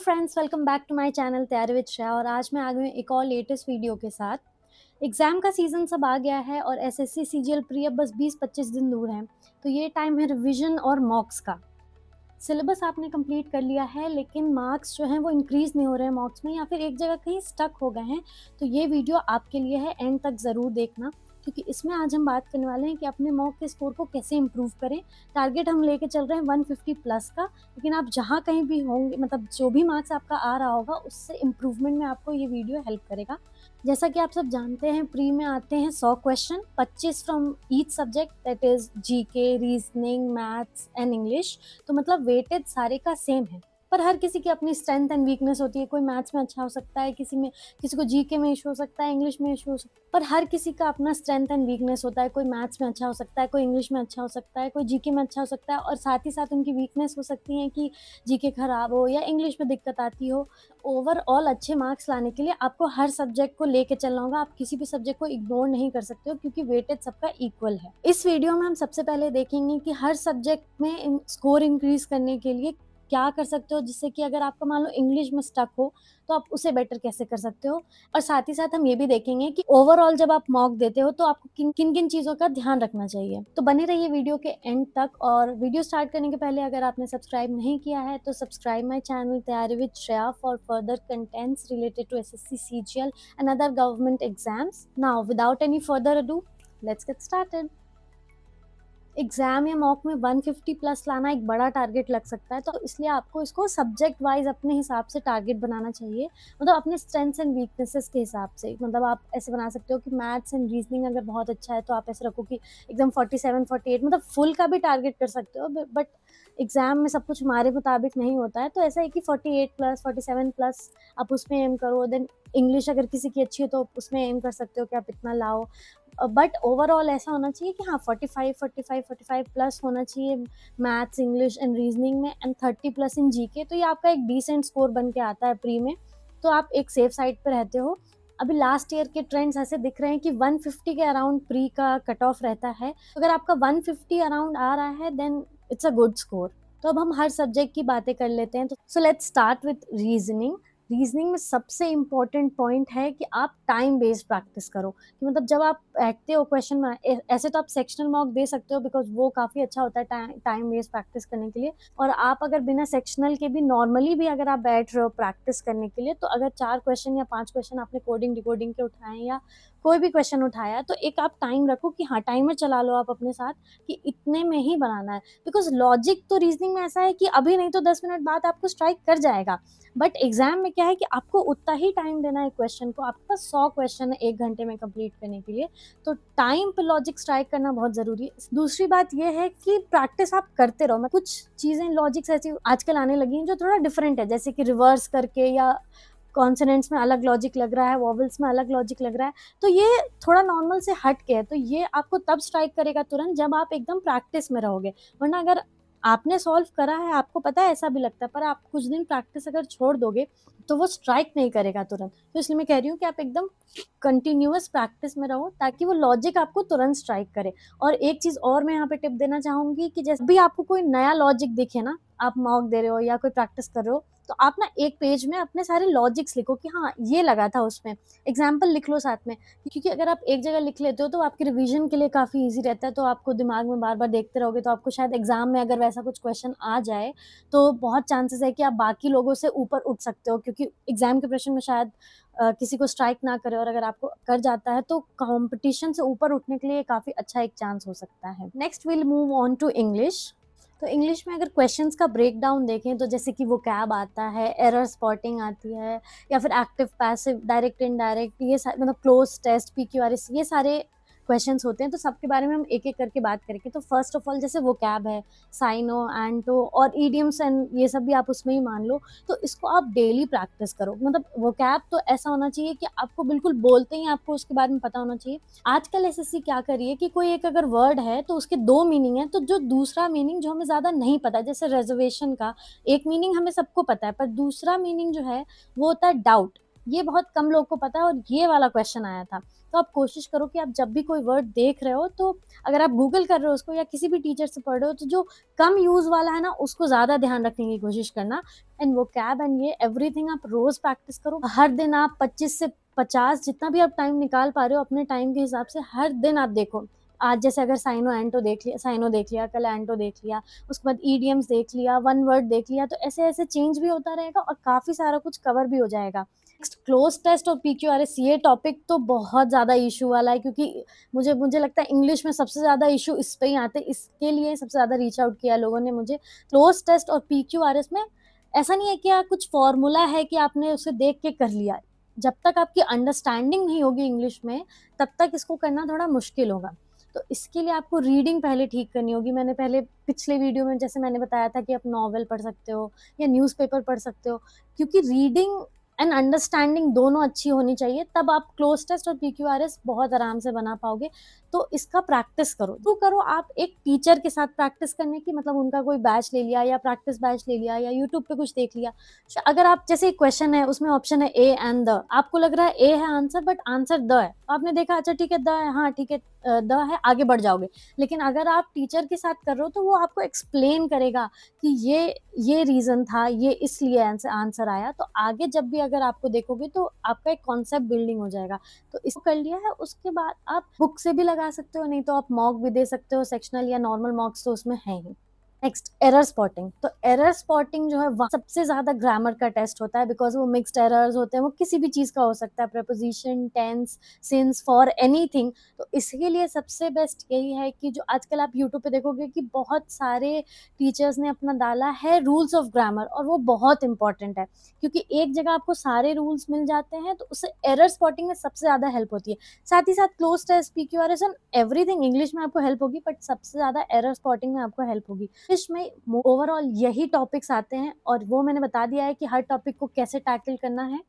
Friends, welcome back to my channel तैयारी with Shreya. और आज मैं आ गई हूँ एक और लेटेस्ट वीडियो के साथ। एग्ज़ाम का सीज़न सब आ गया है और एसएससी सीजीएल प्री अब बस 20-25 दिन दूर हैं। तो ये टाइम है रिवीजन और मॉक्स का। सिलेबस आपने कंप्लीट कर लिया है, लेकिन मार्क्स जो हैं वो इंक्रीज़ नहीं हो रहे हैं मॉक्स में, या फिर एक जगह कहीं स्टक हो गए हैं। तो ये वीडियो आपके लिए है, एंड तक ज़रूर देखना, क्योंकि इसमें आज हम बात करने वाले हैं कि अपने मॉक के स्कोर को कैसे इम्प्रूव करें। टारगेट हम लेके चल रहे हैं 150 प्लस का, लेकिन आप जहाँ कहीं भी होंगे, मतलब जो भी मार्क्स आपका आ रहा होगा, उससे इम्प्रूवमेंट में आपको ये वीडियो हेल्प करेगा। जैसा कि आप सब जानते हैं, प्री में आते हैं 100 question, 25 from each subject, that is GK, reasoning, maths and English. तो मतलब वेटेज सारे का सेम है, पर हर किसी की अपनी स्ट्रेंथ एंड वीकनेस होती है। कोई मैथ्स में अच्छा हो सकता है, किसी को जीके में इशू हो सकता है, इंग्लिश में इशू हो सकता है, पर हर किसी का अपना स्ट्रेंथ एंड वीकनेस होता है। कोई मैथ्स में अच्छा हो सकता है, कोई इंग्लिश में अच्छा हो सकता है, कोई जीके में अच्छा हो सकता है, और साथ ही साथ उनकी वीकनेस हो सकती है कि जीके खराब हो या इंग्लिश में दिक्कत आती हो। ओवरऑल अच्छे मार्क्स लाने के लिए आपको हर सब्जेक्ट को लेके चलना होगा। आप किसी भी सब्जेक्ट को इग्नोर नहीं कर सकते हो, क्योंकि वेटेज सबका इक्वल है। इस वीडियो में हम सबसे पहले देखेंगे कि हर सब्जेक्ट में स्कोर इंक्रीज करने के लिए क्या कर सकते हो, जिससे कि अगर आपका मान लो इंग्लिश में स्टक हो तो आप उसे बेटर कैसे कर सकते हो। और साथ ही साथ हम ये भी देखेंगे कि ओवरऑल जब आप मॉक देते हो तो आपको किन किन चीज़ों का ध्यान रखना चाहिए। तो बने रहिए वीडियो के एंड तक। और वीडियो स्टार्ट करने के पहले अगर आपने सब्सक्राइब नहीं किया है तो सब्सक्राइब माई चैनल तैयारी with Shreya for further contents related to SSC CGL and other government exams. Now without any further ado, let's get started. Exam या मॉक में 150 प्लस लाना एक बड़ा टारगेट लग सकता है, तो इसलिए आपको इसको सब्जेक्ट वाइज अपने हिसाब से टारगेट बनाना चाहिए। मतलब अपने स्ट्रेंथ्स एंड वीकनेसेस के हिसाब से। मतलब आप ऐसे बना सकते हो कि मैथ्स एंड रीजनिंग अगर बहुत अच्छा है तो आप ऐसे रखो कि एकदम 47 48, मतलब फुल का भी टारगेट कर सकते हो। बट एग्जाम में सब कुछ हमारे मुताबिक नहीं होता है, तो ऐसा है कि 48 प्लस 47 प्लस आप उसमें एम करो। देन इंग्लिश अगर किसी की अच्छी है तो उसमें एम कर सकते हो कि आप इतना लाओ। बट ओवरऑल ऐसा होना चाहिए कि हाँ 45 प्लस होना चाहिए मैथ्स, इंग्लिश एंड रीजनिंग में, एंड 30 प्लस इन जीके। तो ये आपका एक डिसेंट स्कोर बन के आता है प्री में, तो आप एक सेफ साइड पे रहते हो। अभी लास्ट ईयर के ट्रेंड्स ऐसे दिख रहे हैं कि 150 के अराउंड प्री का कट ऑफ रहता है। अगर आपका 150 अराउंड आ रहा है then it's a good score. तो अब हम हर सब्जेक्ट की बातें कर लेते हैं। तो so let's start with reasoning. Reasoning में सबसे इम्पॉर्टेंट पॉइंट है कि आप टाइम बेस्ड प्रैक्टिस करो। कि मतलब जब आप बैठते हो क्वेश्चन में, ऐसे तो आप सेक्शनल मॉक दे सकते हो, बिकॉज वो काफ़ी अच्छा होता है टाइम बेस्ड प्रैक्टिस करने के लिए। और आप अगर बिना सेक्शनल के भी नॉर्मली भी अगर आप बैठ रहे हो प्रैक्टिस करने के लिए, तो अगर 4 क्वेश्चन या 5 क्वेश्चन आपने कोडिंग डिकोडिंग के उठाए या कोई भी क्वेश्चन उठाया, तो एक आप टाइम रखो कि हाँ टाइमर चला लो आप अपने साथ कि इतने में ही बनाना है। बिकॉज लॉजिक तो रीजनिंग में ऐसा है कि अभी नहीं तो 10 मिनट बाद आपको स्ट्राइक कर जाएगा। बट एग्जाम में क्या है कि आपको उतना ही टाइम देना है क्वेश्चन को। आपके पास 100 क्वेश्चन है 1 घंटे में कंप्लीट करने के लिए, तो टाइम पे लॉजिक स्ट्राइक करना बहुत जरूरी है। दूसरी बात यह है कि प्रैक्टिस आप करते रहो। कुछ चीजें लॉजिक्स ऐसी आजकल आने लगी हैं जो थोड़ा डिफरेंट है, जैसे कि रिवर्स करके, या कॉन्सोनेंट्स में अलग लॉजिक लग रहा है, वॉवल्स में अलग लॉजिक लग रहा है, तो ये थोड़ा नॉर्मल से हट के है। तो ये आपको तब स्ट्राइक करेगा तुरंत जब आप एकदम प्रैक्टिस में रहोगे। वरना अगर आपने सॉल्व करा है, आपको पता है, ऐसा भी लगता है, पर आप कुछ दिन प्रैक्टिस अगर छोड़ दोगे तो वो स्ट्राइक नहीं करेगा तुरंत। तो इसलिए मैं कह रही हूँ कि आप एकदम कंटिन्यूअस प्रैक्टिस में रहो ताकि वो लॉजिक आपको तुरंत स्ट्राइक करे। और एक चीज और मैं यहाँ पे टिप देना चाहूंगी कि जैसे भी आपको कोई नया लॉजिक दिखे ना, आप मॉक दे रहे हो या कोई प्रैक्टिस कर रहे हो, तो आप ना एक पेज में अपने सारे लॉजिक्स लिखो कि हाँ ये लगा था उसमें, एग्जाम्पल लिख लो साथ में। क्योंकि अगर आप एक जगह लिख लेते हो तो आपके रिवीजन के लिए काफ़ी इजी रहता है। तो आपको दिमाग में बार बार देखते रहोगे तो आपको शायद एग्जाम में अगर वैसा कुछ क्वेश्चन आ जाए तो बहुत चांसेस है कि आप बाकी लोगों से ऊपर उठ सकते हो, क्योंकि एग्जाम के प्रश्न में शायद किसी को स्ट्राइक ना करे, और अगर आपको कर जाता है तो कंपटीशन से ऊपर उठने के लिए काफ़ी अच्छा एक चांस हो सकता है। Next will move on to English. तो इंग्लिश में अगर क्वेश्चंस का ब्रेक डाउन देखें तो जैसे कि वोकैब आता है, एरर स्पॉटिंग आती है, या फिर एक्टिव पैसिव, डायरेक्ट इनडायरेक्ट, ये सारे मतलब क्लोज टेस्ट, पीक्यूआरएस, ये सारे क्वेश्चंस होते हैं। तो सबके बारे में हम एक एक करके बात करेंगे। तो फर्स्ट ऑफ ऑल जैसे वोकैब है, साइनो, एंटो और ईडियम्स एंड ये सब भी आप उसमें ही मान लो। तो इसको आप डेली प्रैक्टिस करो। मतलब वोकैब तो ऐसा होना चाहिए कि आपको बिल्कुल बोलते ही आपको उसके बारे में पता होना चाहिए। आजकल एसएससी क्या करी है कि कोई एक अगर वर्ड है तो उसके 2 मीनिंग है, तो जो दूसरा मीनिंग जो हमें ज़्यादा नहीं पता, जैसे रिजर्वेशन का एक मीनिंग हमें सबको पता है, पर दूसरा मीनिंग जो है वो होता है डाउट। ये बहुत कम लोग को पता है और ये वाला क्वेश्चन आया था। तो आप कोशिश करो कि आप जब भी कोई वर्ड देख रहे हो, तो अगर आप गूगल कर रहे हो उसको या किसी भी टीचर से पढ़ रहे हो, तो जो कम यूज़ वाला है ना, उसको ज़्यादा ध्यान रखने की कोशिश करना। एंड वोकैब एंड ये एवरीथिंग आप रोज़ प्रैक्टिस करो। हर दिन आप 25 से 50 जितना भी आप टाइम निकाल पा रहे हो अपने टाइम के हिसाब से, हर दिन आप देखो। आज जैसे अगर साइनो देख लिया, कल एंटो देख लिया, उसके बाद ईडियम्स देख लिया, वन वर्ड देख लिया, तो ऐसे-ऐसे चेंज भी होता रहेगा और काफ़ी सारा कुछ कवर भी हो जाएगा। नेक्स्ट क्लोज़ टेस्ट और पीक्यूआरएस, ये टॉपिक तो बहुत ज़्यादा इश्यू वाला है, क्योंकि मुझे मुझे लगता है इंग्लिश में सबसे ज़्यादा इश्यू इस पे ही आते हैं, इसके लिए सबसे ज़्यादा रीच आउट किया लोगों ने मुझे। क्लोज़ टेस्ट और पीक्यूआरएस में ऐसा नहीं है कि कुछ फ़ॉर्मूला है कि आपने उसे देख के कर लिया। जब तक आपकी अंडरस्टैंडिंग नहीं होगी इंग्लिश में, तब तक इसको करना थोड़ा मुश्किल होगा। तो इसके लिए आपको रीडिंग पहले ठीक करनी होगी। मैंने पहले पिछले वीडियो में जैसे मैंने बताया था कि आप नॉवेल पढ़ सकते हो या न्यूज़पेपर पढ़ सकते हो, क्योंकि रीडिंग एंड अंडरस्टैंडिंग दोनों अच्छी होनी चाहिए, तब आप क्लोज़ टेस्ट और पीक्यूआरएस बहुत आराम से बना पाओगे। तो इसका प्रैक्टिस करो। तो करो आप एक टीचर के साथ प्रैक्टिस करने की, मतलब उनका कोई बैच ले लिया या प्रैक्टिस बैच ले लिया या यूट्यूब पे कुछ देख लिया। अगर आप जैसे एक क्वेश्चन है उसमें ऑप्शन है ए एंड द, आपको लग रहा है ए है आंसर बट आंसर द है, आपने देखा अच्छा ठीक है द है, हाँ ठीक है द है, आगे बढ़ जाओगे। लेकिन अगर आप टीचर के साथ कर रहे हो तो वो आपको एक्सप्लेन करेगा कि ये रीजन था, ये इसलिए आंसर आया। तो आगे जब भी अगर आपको देखोगे तो आपका एक कॉन्सेप्ट बिल्डिंग हो जाएगा। तो इसको कर लिया है, उसके बाद आप बुक से भी लगा सकते हो, नहीं तो आप मॉक भी दे सकते हो, सेक्शनल या नॉर्मल मॉक्स तो उसमें है ही। Next error spotting. तो एरर स्पॉटिंग जो है वहाँ सबसे ज्यादा ग्रामर का टेस्ट होता है, बिकॉज वो मिक्स्ड एरर्स होते हैं, वो किसी भी चीज का हो सकता है, preposition, tense, since, for, anything. तो इसके लिए सबसे बेस्ट यही है कि जो आजकल आप यूट्यूब पे देखोगे कि बहुत सारे टीचर्स ने अपना डाला है रूल्स ऑफ ग्रामर, और वो बहुत इंपॉर्टेंट है, क्योंकि एक जगह आपको सारे रूल्स मिल जाते हैं, तो उससे एरर स्पॉटिंग में सबसे ज्यादा हेल्प होती है। साथ ही साथ cloze test, PQRS and everything English में आपको हेल्प होगी, बट सबसे ज्यादा एरर स्पॉटिंग में आपको हेल्प होगी। इंग्लिश में ओवरऑल यही टॉपिक्स आते हैं, और वो मैंने बता दिया है कि हर टॉपिक को कैसे टैकल करना है।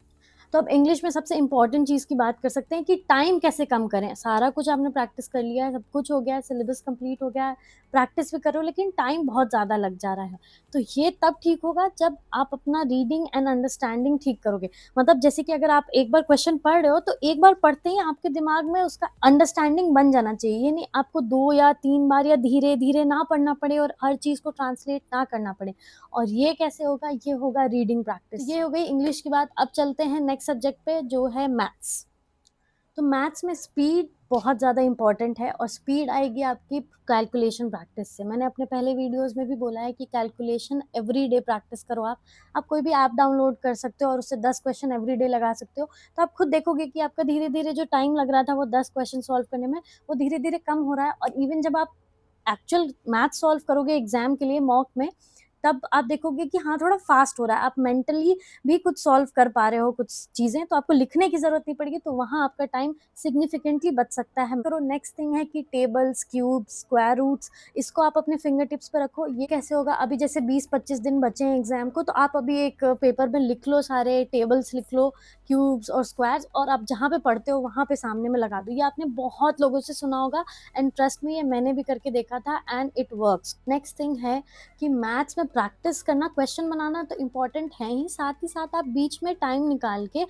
तो अब इंग्लिश में सबसे इंपॉर्टेंट चीज़ की बात कर सकते हैं कि टाइम कैसे कम करें। सारा कुछ आपने प्रैक्टिस कर लिया है, सब कुछ हो गया है, सिलेबस कंप्लीट हो गया है, प्रैक्टिस भी करो, लेकिन टाइम बहुत ज़्यादा लग जा रहा है। तो ये तब ठीक होगा जब आप अपना रीडिंग एंड अंडरस्टैंडिंग ठीक करोगे। मतलब जैसे कि अगर आप एक बार क्वेश्चन पढ़ रहे हो, तो एक बार पढ़ते ही आपके दिमाग में उसका अंडरस्टैंडिंग बन जाना चाहिए। ये नहीं आपको 2 या 3 बार या धीरे-धीरे ना पढ़ना पड़े और हर चीज़ को ट्रांसलेट ना करना पड़े। और ये कैसे होगा? ये होगा रीडिंग प्रैक्टिस। ये हो गई इंग्लिश की बात। अब चलते हैं नेक्स्ट सब्जेक्ट पे, जो है मैथ्स। तो मैथ्स में स्पीड बहुत ज़्यादा इंपॉर्टेंट है, और स्पीड आएगी आपकी कैलकुलेशन प्रैक्टिस से। मैंने अपने पहले वीडियोस में भी बोला है कि कैलकुलेशन एवरी डे प्रैक्टिस करो। आप कोई भी ऐप डाउनलोड कर सकते हो और उससे 10 क्वेश्चन एवरी डे लगा सकते हो। तो आप खुद देखोगे कि आपका धीरे धीरे जो टाइम लग रहा था वो 10 क्वेश्चन सॉल्व करने में, वो धीरे धीरे कम हो रहा है। और इवन जब आप एक्चुअल मैथ सॉल्व करोगे एग्जाम के लिए मॉक में, तब आप देखोगे कि हाँ थोड़ा फास्ट हो रहा है, आप मेंटली भी कुछ सॉल्व कर पा रहे हो कुछ चीजें, तो आपको लिखने की जरूरत नहीं पड़ेगी, तो वहाँ आपका टाइम सिग्निफिकेंटली बच सकता है। तो नेक्स्ट थिंग है कि टेबल्स, क्यूब्स, स्क्वायर रूट्स, इसको आप अपने फिंगर टिप्स पे रखो। ये कैसे होगा? अभी जैसे 20-25 दिन बचे हैं एग्जाम को, तो आप अभी एक पेपर में लिख लो, सारे टेबल्स लिख लो, क्यूब्स और स्क्वायर्स, और आप जहाँ पे पढ़ते हो वहाँ पे सामने में लगा दो। ये आपने बहुत लोगों से सुना होगा, एंड ट्रस्ट मी, ये मैंने भी करके देखा था and it works. Next thing है कि मैथ्स में प्रैक्टिस करना, क्वेश्चन बनाना तो इम्पॉर्टेंट है ही, साथ ही साथ आप बीच में टाइम निकाल के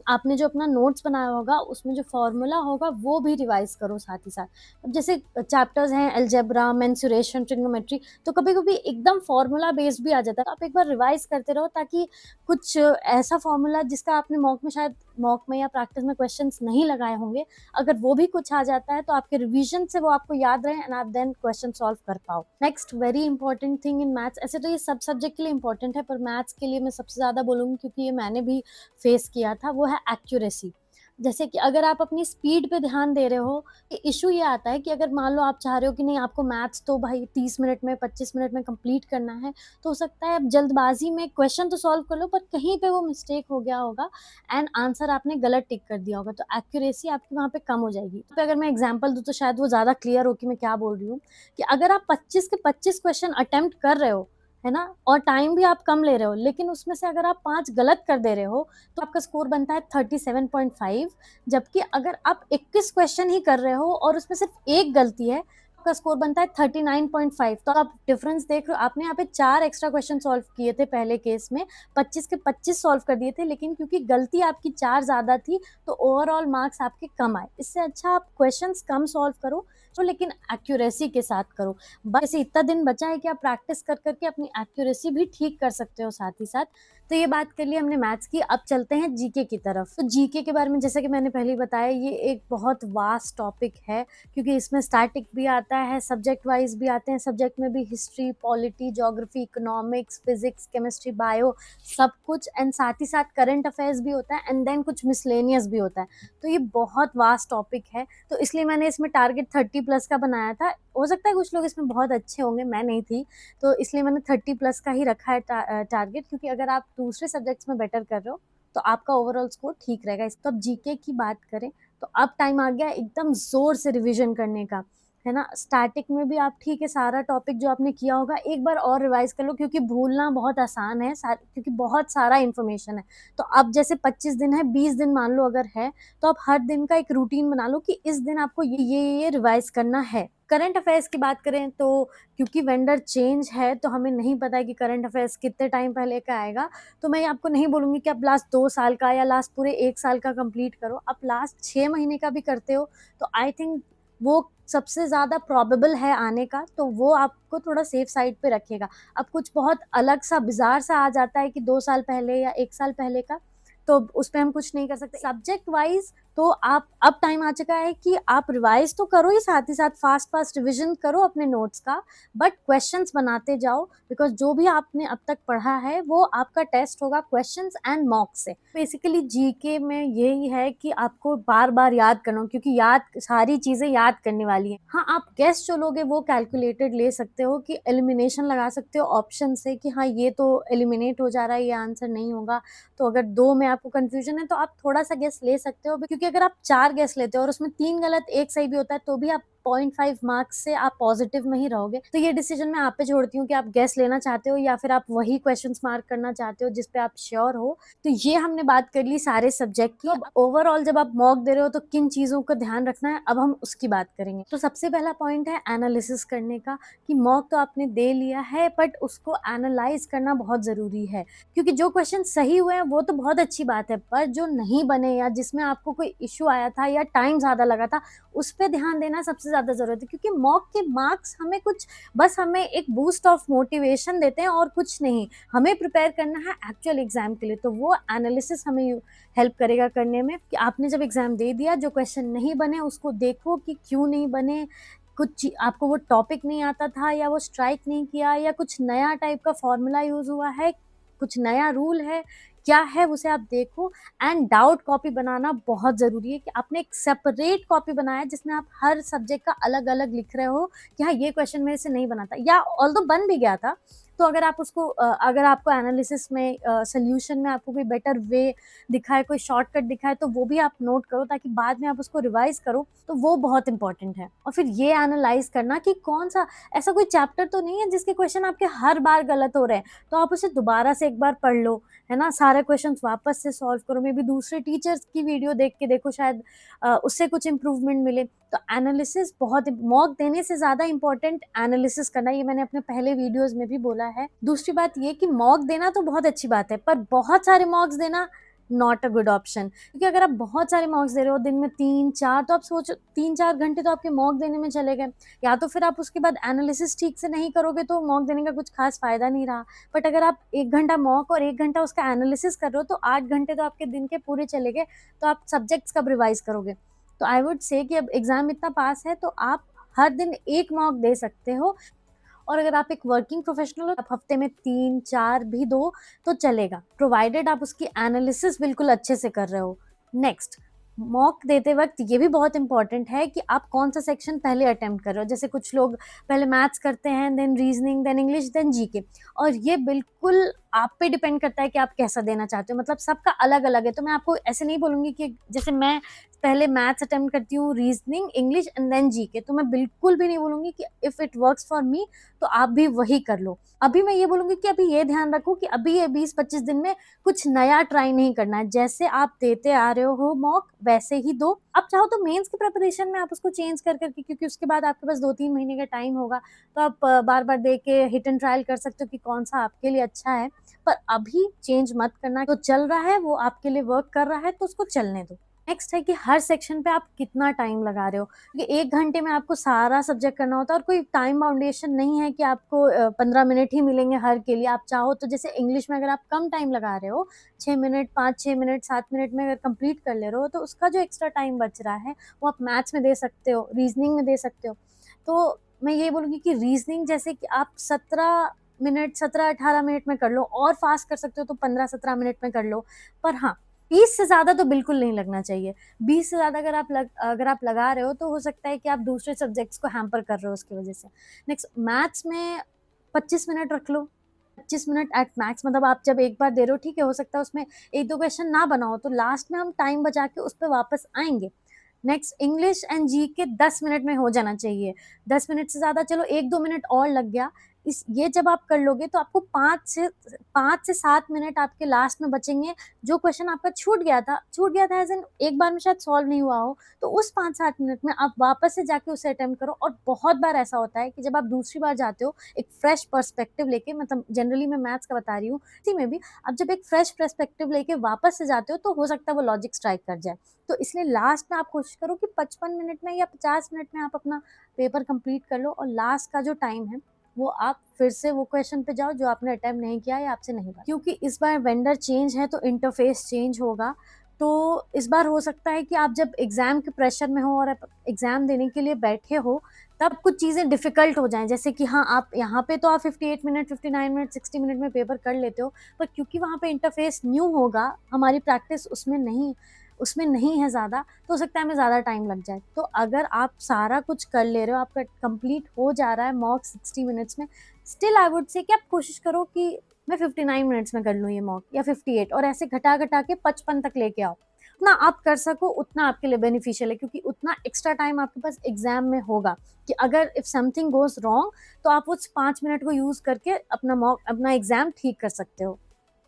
आपने जो अपना नोट्स बनाया होगा उसमें जो फॉर्मूला होगा वो भी रिवाइज करो साथ ही साथ। अब जैसे चैप्टर्स हैं अलजेब्रा, मेंसुरेशन, ट्रिग्नोमेट्री, तो कभी कभी एकदम फॉर्मूला बेस्ड भी आ जाता है, तो आप एक बार रिवाइज करते रहो, ताकि कुछ ऐसा फॉर्मूला जिसका आपने मॉक में या प्रैक्टिस में क्वेश्चंस नहीं लगाए होंगे, अगर वो भी कुछ आ जाता है तो आपके रिवीजन से वो आपको याद रहे एंड आप देन क्वेश्चन सॉल्व कर पाओ। Next very important thing in maths, ऐसे तो ये सब सब्जेक्ट के लिए इंपॉर्टेंट है, पर मैथ्स के लिए मैं सबसे ज्यादा बोलूंगी क्योंकि ये मैंने भी फेस किया था, वो है एक्यूरेसी। जैसे कि अगर आप अपनी स्पीड पे ध्यान दे रहे हो, इशू ये आता है कि अगर मान लो आप चाह रहे हो कि नहीं आपको मैथ्स तो भाई 30 मिनट में, 25 मिनट में कंप्लीट करना है, तो हो सकता है आप जल्दबाजी में क्वेश्चन तो सॉल्व कर लो, पर कहीं पे वो मिस्टेक हो गया होगा एंड आंसर आपने गलत टिक कर दिया होगा, तो एक्यूरेसी आपकी वहाँ पे कम हो जाएगी। तो अगर मैं एग्जाम्पल दूँ तो शायद वो ज़्यादा क्लियर हो कि मैं क्या बोल रही हूँ, कि अगर आप 25 के 25 क्वेश्चन अटेम्प्ट कर रहे हो, है ना, और टाइम भी आप कम ले रहे हो, लेकिन उसमें से अगर आप 5 गलत कर दे रहे हो, तो आपका स्कोर बनता है 37.5। जबकि अगर आप 21 क्वेश्चन ही कर रहे हो और उसमें सिर्फ एक गलती है, आपका स्कोर बनता है 39.5। तो आप डिफरेंस देख रहे हो, आपने यहाँ पे 4 एक्स्ट्रा क्वेश्चन सॉल्व किए थे पहले केस में, 25 के 25 सॉल्व कर दिए थे, लेकिन क्योंकि गलती आपकी 4 ज़्यादा थी तो ओवरऑल मार्क्स आपके कम आए। इससे अच्छा आप क्वेश्चंस कम सॉल्व करो, तो लेकिन एक्यूरेसी के साथ करो। बस इतना दिन बचा है कि आप प्रैक्टिस कर करके अपनी एक्यूरेसी भी ठीक कर सकते हो साथ ही साथ। तो ये बात कर ली हमने मैथ्स की, अब चलते हैं जीके की तरफ। तो जीके के बारे में जैसे कि मैंने पहले ही बताया, ये एक बहुत वास्ट टॉपिक है, क्योंकि इसमें स्टैटिक भी आता है, सब्जेक्ट वाइज भी आते हैं, सब्जेक्ट में भी history, polity, geography, economics, physics, chemistry, bio, सब कुछ, एंड साथ ही साथ करंट अफेयर्स भी होता है, एंड देन कुछ मिसलेनियस भी होता है। तो ये बहुत वास्ट टॉपिक है, तो इसलिए मैंने इसमें टारगेट 30+ का बनाया था। हो सकता है कुछ लोग इसमें बहुत अच्छे होंगे, मैं नहीं थी, तो इसलिए मैंने 30+ का ही रखा है टारगेट, क्योंकि अगर आप दूसरे सब्जेक्ट्स में बेटर कर रहे हो तो आपका ओवरऑल स्कोर ठीक रहेगा। तो अब जीके की बात करें तो अब टाइम आ गया एकदम जोर से रिवीजन करने का, है ना। स्टैटिक में भी आप ठीक है, सारा टॉपिक जो आपने किया होगा एक बार और रिवाइज कर लो, क्योंकि भूलना बहुत आसान है, क्योंकि बहुत सारा इन्फॉर्मेशन है। तो अब जैसे 25 दिन है, 20 दिन मान लो अगर है, तो आप हर दिन का एक रूटीन बना लो कि इस दिन आपको ये रिवाइज करना है। करंट अफेयर्स की बात करें तो क्योंकि वेंडर चेंज है तो हमें नहीं पता है कि करंट अफेयर्स कितने टाइम पहले का आएगा, तो मैं आपको नहीं बोलूँगी कि आप लास्ट 2 साल का या लास्ट पूरे 1 साल का कंप्लीट करो। आप लास्ट 6 महीने का भी करते हो तो आई थिंक वो सबसे ज़्यादा प्रोबेबल है आने का, तो वो आपको थोड़ा सेफ साइड पे रखेगा। अब कुछ बहुत अलग सा बिज़ार सा आ जाता है कि 2 साल पहले या 1 साल पहले का, तो उस पे हम कुछ नहीं कर सकते। सब्जेक्ट वाइज तो आप अब टाइम आ चुका है कि आप रिवाइज तो करो ही साथ फास्ट रिविजन करो अपने नोट्स का, बट क्वेश्चंस बनाते जाओ, बिकॉज जो भी आपने अब तक पढ़ा है वो आपका टेस्ट होगा क्वेश्चंस एंड मॉक से। बेसिकली जीके में यही है कि आपको बार बार याद करना हो, क्योंकि सारी चीजें याद करने वाली है। हाँ, आप गेस जो लोगे वो कैलकुलेटेड ले सकते हो, कि एलिमिनेशन लगा सकते हो ऑप्शन से कि हाँ ये तो एलिमिनेट हो जा रहा है, ये आंसर नहीं होगा। तो अगर 2 में आपको कंफ्यूजन है तो आप थोड़ा सा गेस ले सकते हो, क्योंकि अगर आप 4 गेस लेते हो और उसमें 3 गलत 1 सही भी होता है तो भी आप 0.5 मार्क्स से आप पॉजिटिव में ही रहोगे। तो ये डिसीजन मैं आप पे छोड़ती हूँ कि आप गेस लेना चाहते हो या फिर आप वही क्वेश्चंस मार्क करना चाहते हो जिस पे आप श्योर हो। तो ये हमने बात कर ली सारे सब्जेक्ट की। अब ओवरऑल जब आप मॉक दे रहे हो तो किन चीजों का ध्यान रखना है, अब हम उसकी बात करेंगे। तो सबसे पहला पॉइंट है एनालिसिस करने का, कि मॉक तो आपने दे लिया है बट उसको एनालाइज करना बहुत जरूरी है, क्योंकि जो क्वेश्चन सही हुए हैं वो तो बहुत अच्छी बात है, पर जो नहीं बने या जिसमें आपको कोई इश्यू आया था या टाइम ज़्यादा लगा था, उस पर ध्यान देना सबसे ज़्यादा ज़रूरत है। क्योंकि मॉक के मार्क्स हमें कुछ, बस हमें एक बूस्ट ऑफ मोटिवेशन देते हैं और कुछ नहीं, हमें प्रिपेयर करना है एक्चुअल एग्जाम के लिए। तो वो एनालिसिस हमें हेल्प करेगा करने में, कि आपने जब एग्जाम दे दिया, जो क्वेश्चन नहीं बने उसको देखो कि क्यों नहीं बने, कुछ आपको वो टॉपिक नहीं आता था या वो स्ट्राइक नहीं किया या कुछ नया टाइप का फॉर्मूला यूज हुआ है, कुछ नया रूल है, क्या है उसे आप देखो। एंड डाउट कॉपी बनाना बहुत ज़रूरी है, कि आपने एक सेपरेट कॉपी बनाया जिसमें आप हर सब्जेक्ट का अलग अलग लिख रहे हो कि हाँ ये क्वेश्चन मेरे से नहीं बना था, या ऑल्दो बन भी गया था तो अगर आप उसको अगर आपको एनालिसिस में सोल्यूशन में आपको कोई बेटर वे दिखा है, कोई शॉर्टकट दिखा है, तो वो भी आप नोट करो ताकि बाद में आप उसको रिवाइज करो। तो वो बहुत इंपॉर्टेंट है। और फिर ये एनालाइज करना कि कौन सा ऐसा कोई चैप्टर तो नहीं है जिसके क्वेश्चन आपके हर बार गलत हो रहे हैं, तो आप उसे दोबारा से एक बार पढ़ लो, है ना, सारे क्वेश्चंस वापस से सॉल्व करो, मे बी दूसरे टीचर्स की वीडियो देख के देखो, शायद उससे कुछ इंप्रूवमेंट मिले। तो एनालिसिस बहुत, मॉक देने से ज़्यादा इंपॉर्टेंट एनालिसिस करना, ये मैंने अपने पहले वीडियोस में भी बोला है। दूसरी बात ये कि मॉक देना तो बहुत अच्छी बात है, पर बहुत सारे मॉक्स देना नॉट अ गुड ऑप्शन, क्योंकि अगर आप बहुत सारे मॉक्स दे रहे हो दिन में 3-4, तो आप सोचो 3-4 घंटे तो आपके मॉक देने में चले गए, या तो फिर आप उसके बाद एनालिसिस ठीक से नहीं करोगे तो मॉक देने का कुछ खास फायदा नहीं रहा। बट अगर आप 1 घंटा मॉक और 1 घंटा उसका एनालिसिस कर रहे हो तो 8 घंटे तो आपके दिन के पूरे चले गए, तो आप सब्जेक्ट्स कब रिवाइज करोगे। तो आई वुड से कि अब एग्जाम इतना पास है तो आप हर दिन 1 मॉक दे सकते हो, और अगर आप एक वर्किंग प्रोफेशनल हो, आप हफ्ते में 3-4 भी दो तो चलेगा, प्रोवाइडेड आप उसकी एनालिसिस बिल्कुल अच्छे से कर रहे हो। नेक्स्ट, मॉक देते वक्त ये भी बहुत इंपॉर्टेंट है कि आप कौन सा सेक्शन पहले अटेम्प्ट कर रहे हो। जैसे कुछ लोग पहले मैथ्स करते हैं, then reasoning, then English, then GK, और ये बिल्कुल आप पे डिपेंड करता है कि आप कैसा देना चाहते हो, मतलब सबका अलग अलग है। तो मैं आपको ऐसे नहीं बोलूँगी कि जैसे मैं पहले मैथ्स अटेम्प्ट करती हूँ, reasoning, English and then GK, तो मैं बिल्कुल भी नहीं बोलूँगी कि if it works for me तो आप भी वही कर लो। अभी मैं ये बोलूँगी कि अभी ये ध्यान रखो कि अभी ये 20-25 दिन में कुछ नया ट्राई नहीं करना है, जैसे आप देते आ रहे हो मॉक वैसे ही दो। आप चाहो तो मेंस की प्रिपरेशन में आप उसको चेंज कर करके, क्योंकि उसके बाद आपके पास 2-3 महीने का टाइम होगा, तो आप बार-बार दे के हिट एंड ट्रायल कर सकते हो कि कौन-सा आपके लिए अच्छा है। पर अभी चेंज मत करना, जो चल रहा है वो आपके लिए वर्क कर रहा है तो उसको चलने दो। नेक्स्ट है कि हर सेक्शन पे आप कितना टाइम लगा रहे हो, क्योंकि 1 घंटे में आपको सारा सब्जेक्ट करना होता है और कोई टाइम बाउंडेशन नहीं है कि आपको 15 मिनट ही मिलेंगे हर के लिए। आप चाहो तो जैसे इंग्लिश में अगर आप कम टाइम लगा रहे हो, 6 मिनट, 5-6 मिनट, 7 मिनट में अगर कंप्लीट कर ले रहे हो, तो उसका जो एक्स्ट्रा टाइम बच रहा है, वो आप मैथ्स में दे सकते हो, रीज़निंग में दे सकते हो। तो मैं ये बोलूँगी कि रीज़निंग जैसे कि आप 17 मिनट, 17-18 मिनट में कर लो, और फ़ास्ट कर सकते हो तो 15-17 मिनट में कर लो। पर हाँ, 20 से ज़्यादा तो बिल्कुल नहीं लगना चाहिए। 20 से ज़्यादा अगर आप लगा रहे हो, तो हो सकता है कि आप दूसरे सब्जेक्ट्स को हैम्पर कर रहे हो उसकी वज़ह से। नेक्स्ट, मैथ्स में 25 मिनट रख लो। 25 मिनट एट मैक्स, मतलब आप जब एक बार दे रहे हो, ठीक है, हो सकता है उसमें 1-2 क्वेश्चन ना बना हो, तो लास्ट में हम टाइम बचा के उस पे वापस आएँगे। Next, English and GK 10 minute में हो जाना चाहिए। 10 मिनट से ज़्यादा चलो 1-2 मिनट और लग गया। इस ये जब आप कर लोगे तो आपको 5 से 7 मिनट आपके लास्ट में बचेंगे। जो क्वेश्चन आपका छूट गया था एज़ इन एक बार में शायद सॉल्व नहीं हुआ हो, तो उस 5-7 मिनट में आप वापस से जाके उसे अटेम्प्ट करो। और बहुत बार ऐसा होता है कि जब आप दूसरी बार जाते हो एक फ्रेश पर्सपेक्टिव लेके, मतलब जनरली मैं मैथ्स का बता रही हूँ, इसी में भी आप जब एक फ्रेश पर्सपेक्टिव लेके वापस से जाते हो, तो हो सकता है वो लॉजिक स्ट्राइक कर जाए। तो इसलिए लास्ट में आप कोशिश करो कि 55 मिनट में या 50 मिनट में आप अपना पेपर कंप्लीट कर लो, और लास्ट का जो टाइम है, वो आप फिर से वो क्वेश्चन पे जाओ जो आपने अटेम्प्ट नहीं किया या आपसे नहीं बना। क्योंकि इस बार वेंडर चेंज है, तो इंटरफेस चेंज होगा। तो इस बार हो सकता है कि आप जब एग्ज़ाम के प्रेशर में हो और आप एग्ज़ाम देने के लिए बैठे हो, तब कुछ चीज़ें डिफ़िकल्ट हो जाएँ। जैसे कि हाँ, आप यहाँ पे तो आप 58 मिनट, 59 मिनट, 60 मिनट में पेपर कर लेते हो, पर क्योंकि वहाँ पे इंटरफेस न्यू होगा, हमारी प्रैक्टिस उसमें नहीं है ज़्यादा, तो हो सकता है हमें ज़्यादा टाइम लग जाए। तो अगर आप सारा कुछ कर ले रहे हो, आपका कंप्लीट हो जा रहा है मॉक 60 मिनट्स में, स्टिल आई वुड से कि आप कोशिश करो कि मैं 59 मिनट्स में कर लूँ ये मॉक, या 58, और ऐसे घटा-घटा के 55 तक लेके आओ। जितना आप कर सको उतना आपके लिए बेनिफिशियल है, क्योंकि उतना एक्स्ट्रा टाइम आपके पास एग्ज़ाम में होगा कि अगर इफ समथिंग गोज़ रॉन्ग, तो आप उस 5 मिनट को यूज़ करके अपना एग्ज़ाम ठीक कर सकते हो।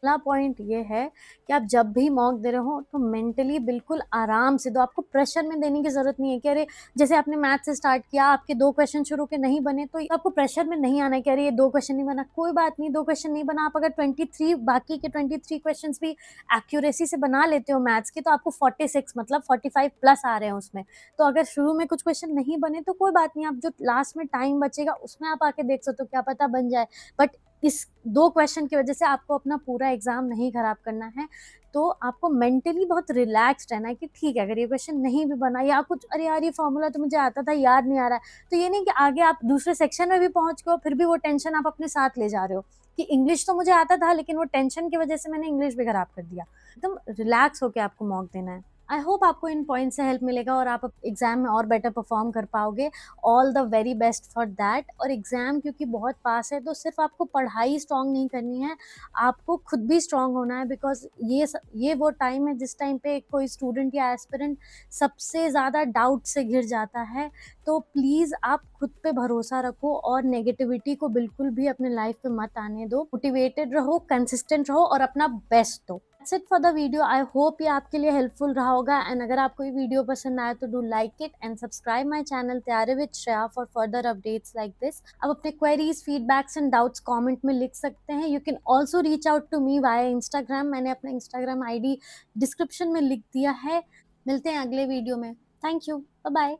पहला पॉइंट ये है कि आप जब भी मॉक दे रहे हो, तो मेंटली बिल्कुल आराम से दो। आपको प्रेशर में देने की ज़रूरत नहीं है कि अरे, जैसे आपने मैथ से स्टार्ट किया, आपके 2 क्वेश्चन शुरू के नहीं बने, तो आपको प्रेशर में नहीं आना है कि अरे ये 2 क्वेश्चन नहीं बना। कोई बात नहीं, 2 क्वेश्चन नहीं बना, आप अगर 23 बाकी के 23 क्वेश्चंस भी एक्यूरेसी से बना लेते हो मैथ्स के, तो आपको 46 मतलब 45 प्लस आ रहे हैं उसमें। तो अगर शुरू में कुछ क्वेश्चन नहीं बने, तो कोई बात नहीं, आप जो लास्ट में टाइम बचेगा उसमें आप आके देख सकते हो, क्या पता बन जाए। बट इस 2 क्वेश्चन की वजह से आपको अपना पूरा एग्ज़ाम नहीं खराब करना है। तो आपको मेंटली बहुत रिलैक्स्ड रहना है कि ठीक है, अगर ये क्वेश्चन नहीं भी बना, या कुछ अरे यार ये फ़ॉर्मूला तो मुझे आता था, याद नहीं आ रहा है। तो ये नहीं कि आगे आप दूसरे सेक्शन में भी पहुँच गए हो, फिर भी वो टेंशन आप अपने साथ ले जा रहे हो कि इंग्लिश तो मुझे आता था, लेकिन वो टेंशन की वजह से मैंने इंग्लिश भी खराब कर दिया। एकदम रिलैक्स होके आपको मॉक देना है। आई होप आपको इन पॉइंट से हेल्प मिलेगा और आप एग्ज़ाम में और बेटर परफ़ॉर्म कर पाओगे। All the very best for that. और एग्ज़ाम क्योंकि बहुत पास है, तो सिर्फ आपको पढ़ाई स्ट्रॉन्ग नहीं करनी है, आपको खुद भी स्ट्रॉन्ग होना है, बिकॉज़ ये वो टाइम है जिस टाइम पे कोई स्टूडेंट या एस्पिरेंट सबसे ज़्यादा डाउट से घिर जाता है। तो प्लीज़ आप खुद पे भरोसा रखो और नेगेटिविटी को बिल्कुल भी अपने लाइफ में मत आने दो। मोटिवेटेड रहो, कंसिस्टेंट रहो और अपना बेस्ट दो। That's it for the video. I hope ये आपके लिए हेल्पफुल रहा होगा, एंड अगर आपको ये वीडियो पसंद आया तो do like it and subscribe my channel तैयारी with Shreya for further updates like this. आप अपने queries, feedbacks and doubts comment में लिख सकते हैं। You can also reach out to me via Instagram. मैंने अपना इंस्टाग्राम आईडी डिस्क्रिप्शन में लिख दिया है। मिलते हैं अगले वीडियो में। Thank you. Bye bye.